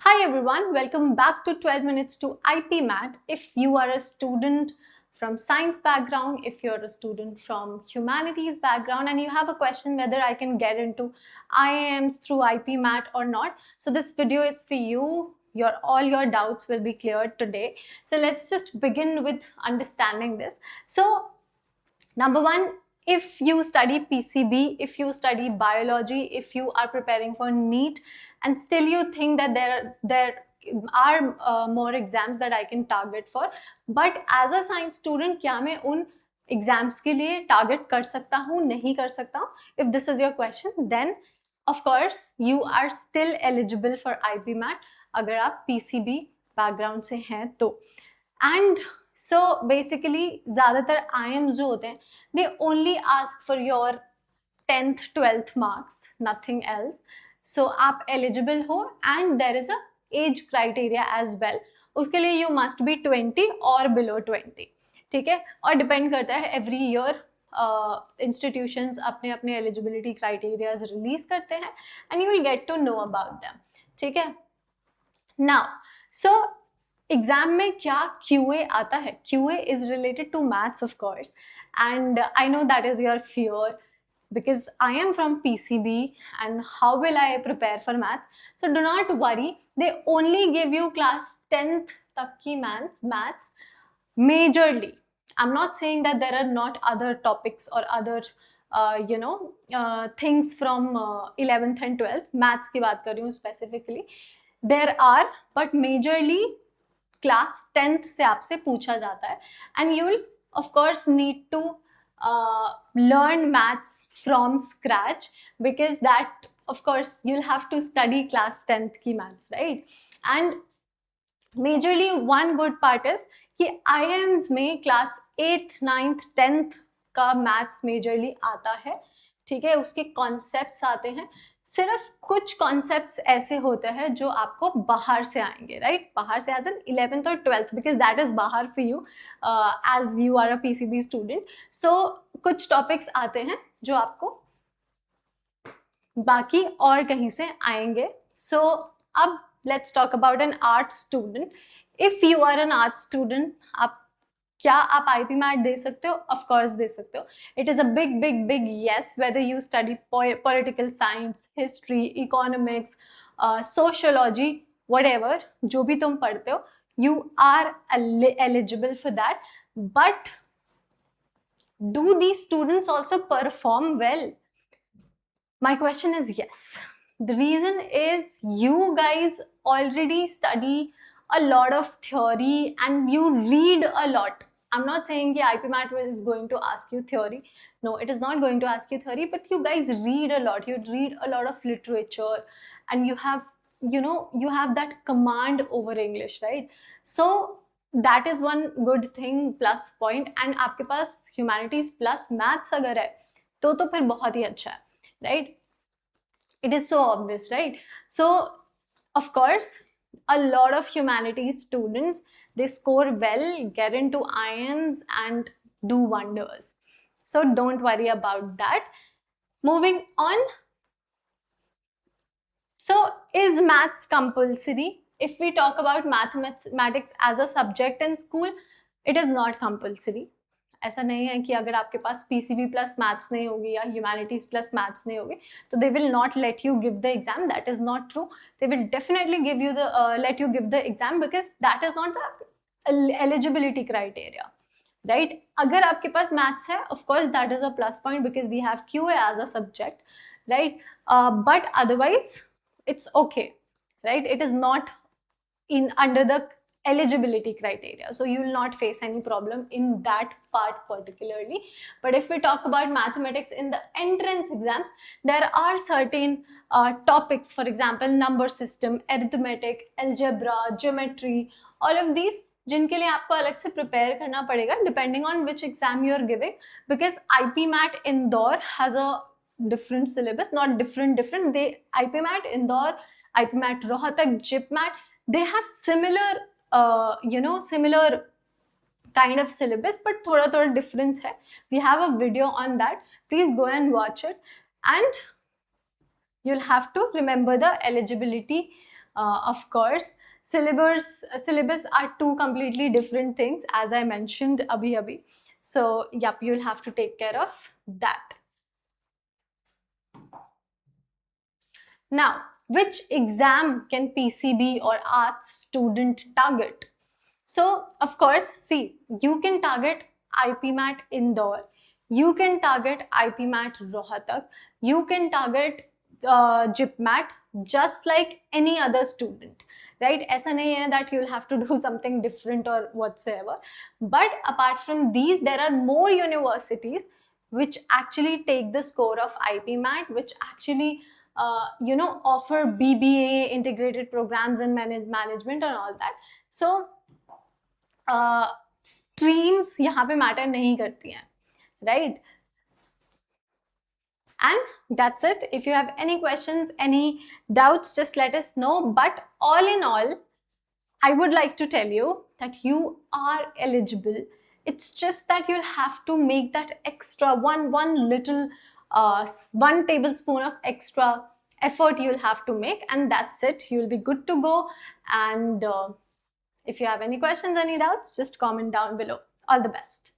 Hi everyone, welcome back to 12 minutes to IP Mat. If you are a student from science background, if you're a student from humanities background and you have a question whether I can get into IIMs through IP Mat or not, so this video is for you. All your doubts will be cleared today. So let's just begin with understanding this. So number one, if you study PCB, if you study biology, if you are preparing for NEET, and still you think that there are more exams that I can target for, but as a science student, क्या मैं उन exams के लिए target कर सकता हूँ, नहीं कर सकता हूँ? If this is your question, then of course you are still eligible for IP MAT अगर आप PCB background से हैं तो. And so basically ज़्यादातर IIMs जो होते हैं they only ask for your 10th 12th marks, nothing else. So आप eligible हो and there is a age criteria as well. उसके लिए you must be 20 or below 20. ठीक है, और डिपेंड करता है every year institutions अपने अपने eligibility criteria release करते हैं and you will get to know about them. ठीक है. Now, so एग्जाम में क्या QA आता है? QA is related to maths of course, and I know that is your fear because I am from PCB and how will I prepare for maths? So do not worry, they only give you class 10th tak ki maths majorly. I'm not saying that there are not other topics or other things from 11th and 12th. maths की बात कर रही हूँ specifically. There are, but majorly class 10th से आपसे पूछा जाता है and you'll of course need to learn maths from scratch because that of course you'll have to study class 10th की maths, right? And majorly one good part is कि IIMs में class 8th 9th 10th का maths majorly आता है, ठीक है, उसके concepts आते हैं. सिर्फ कुछ कॉन्सेप्ट्स ऐसे होते हैं जो आपको बाहर से आएंगे, राइट? बाहर से एज एन 11th और 12th बिकॉज दैट इज बाहर for you as you are a PCB student. So कुछ टॉपिक्स आते हैं जो आपको बाकी और कहीं से आएंगे. सो अब let's talk about an art student. If you are an art student, क्या आप IP MAT दे सकते हो? ऑफ कोर्स दे सकते हो. It is a big big big yes whether you study political science, history, economics, sociology, whatever जो भी तुम पढ़ते हो, you are eligible for that. But do these students also perform well? My question is yes. The reason is you guys already study a lot of theory and you read a lot. I'm not saying that IP MAT is going to ask you theory. No, it is not going to ask you theory, but you guys read a lot. You read a lot of literature and you have that command over English, right? So that is one good thing, plus point. And आपके पास humanities plus maths अगर है तो फिर बहुत ही अच्छा है, right? It is so obvious, right? So of course a lot of humanities students, they score well, get into IIMs and do wonders. So don't worry about that. Moving on. So is maths compulsory? If we talk about mathematics as a subject in school, it is not compulsory. ऐसा नहीं है कि अगर आपके पास PCB plus maths नहीं होगी या humanities plus maths नहीं होगी तो they will not let you give the exam. That is not true. They will definitely give you let you give the exam because that is not the eligibility criteria, right? अगर आपके पास maths है, of course that is a plus point because we have QA as a subject, right? But otherwise it's okay, right? It is not under the eligibility criteria, so you will not face any problem in that part particularly. But if we talk about mathematics in the entrance exams, there are certain topics, for example number system, arithmetic, algebra, geometry, all of these जिनके लिए आपको अलग से prepare करना पड़ेगा depending on which exam you are giving, because IP MAT Indore has a different syllabus, not different, they IP MAT Indore, IP MAT Rohtak, JIP MAT, they have similar similar kind of syllabus, but thoda difference hai. We have a video on that, please go and watch it. And you'll have to remember the eligibility of course. Syllabus are two completely different things, as I mentioned abhi. So yep, you'll have to take care of that. Now, which exam can PCB or arts student target? So, of course, see, you can target IPMAT Indore, you can target IPMAT Rohtak, you can target JIPMAT just like any other student, right? ऐसा नहीं है that you'll have to do something different or whatsoever. But apart from these, there are more universities which actually take the score of IPMAT, which actually offer BBA, integrated programs and management and all that. So streams यहाँ पे matter नहीं करती हैं, right? And that's it. If you have any questions, any doubts, just let us know. But all in all, I would like to tell you that you are eligible. It's just that you'll have to make that extra one tablespoon of extra effort you'll have to make, and that's it. You'll be good to go. And if you have any questions, any doubts, just comment down below. All the best.